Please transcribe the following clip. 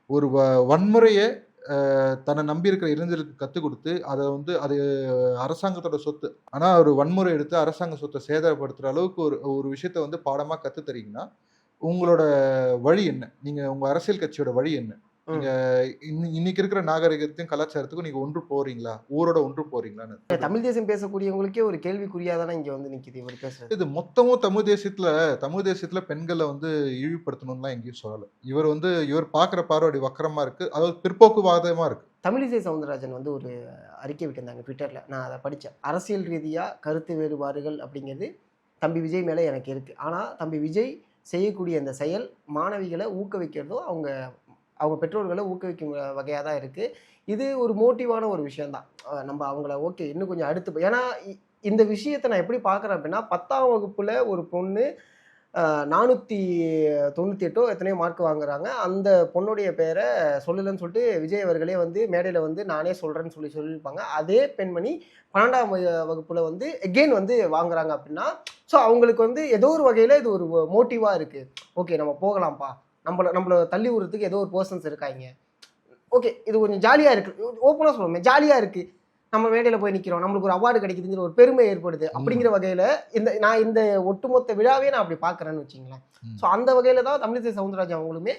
ஒரு வன்முறைய தன்னை நம்பி இருக்கிற இளைஞர்களுக்கு கத்துக் கொடுத்து அதை வந்து அது அரசாங்கத்தோட சொத்து. ஆனா ஒரு வன்முறை எடுத்து அரசாங்க சொத்தை சேதப்படுத்துற அளவுக்கு ஒரு ஒரு விஷயத்த வந்து பாடமா கத்து தரீங்கன்னா, உங்களோட வழி என்ன? நீங்க உங்க அரசியல் கட்சியோட வழி என்ன? நீங்க ம். இன்னைக்கு இருக்கிற நாகரிகத்தையும், கலாச்சாரத்துக்கும் நீங்க ஒன்று போறீங்களா? ஊரோட ஒன்று போறீங்களான்னு. தமிழ் தேசியம் பேசக்கூடியவங்களுக்கே ஒரு கேள்விக்குறியா தானே இங்க வந்து நிக்குது இவர் பேசுறது. இது மொத்தமும் தமிழ் தேசியத்துல பெண்கள வந்து இழிவுபடுத்தணும்லாம் எங்கேயும் சொல்லல. இவர் பார்க்குற பார்வை அப்படி வக்கரமா இருக்கு. அதாவது பிற்போக்குவாதமா இருக்கு. தமிழிசை சவுந்தரராஜன் வந்து ஒரு அறிக்கை விட்டிருந்தாங்க ட்விட்டர்ல. நான் அதை படித்தேன். அரசியல் ரீதியா கருத்து வேறுபாடுகள் அப்படிங்கிறது தம்பி விஜய் மேல எனக்கு இருக்கு. ஆனா தம்பி விஜய் செய்யக்கூடிய அந்த செயல் மாணவிகளை ஊக்குவிக்கிறதோ அவங்க அவங்க பெற்றோர்களை ஊக்குவிக்கும் வகையாக தான் இருக்கு. இது ஒரு மோட்டிவான ஒரு விஷயம் தான். நம்ம அவங்கள ஓகே இன்னும் கொஞ்சம் அடுத்து ஏன்னா இந்த விஷயத்தை நான் எப்படி பார்க்குறேன் அப்படின்னா 10ஆம் வகுப்புல ஒரு பொண்ணு 498 எத்தனையோ மார்க் வாங்குறாங்க. அந்த பொண்ணுடைய பேரை சொல்லலன்னு சொல்லிட்டு விஜய் அவர்களே வந்து மேடையில வந்து நானே சொல்றேன்னு சொல்லியிருப்பாங்க. அதே பெண்மணி 12ஆம் வகுப்புல வந்து எகெயின் வந்து வாங்குறாங்க அப்படின்னா, ஸோ அவங்களுக்கு வந்து ஏதோ ஒரு வகையில இது ஒரு மோட்டிவா இருக்கு. ஓகே நம்ம போகலாம்ப்பா. நம்மள தள்ளி விடுறதுக்கு ஏதோ ஒரு பர்சன்ஸ் இருக்காங்க. ஓகே இது கொஞ்சம் ஜாலியா இருக்கு. ஓப்பனா சொல்லுவோமே ஜாலியா இருக்கு. நம்ம மேடையில போய் நிக்கிறோம். நம்மளுக்கு ஒரு அவார்டு கிடைக்குதுங்கிற ஒரு பெருமை ஏற்படுது. அப்படிங்கிற வகையில நான் இந்த ஒட்டுமொத்த விழாவே நான் அப்படி பார்க்குறேன்னு வச்சுங்களேன். ஸோ அந்த வகையில தான் தமிழிசை சவுந்தரராஜன் அவங்களுமே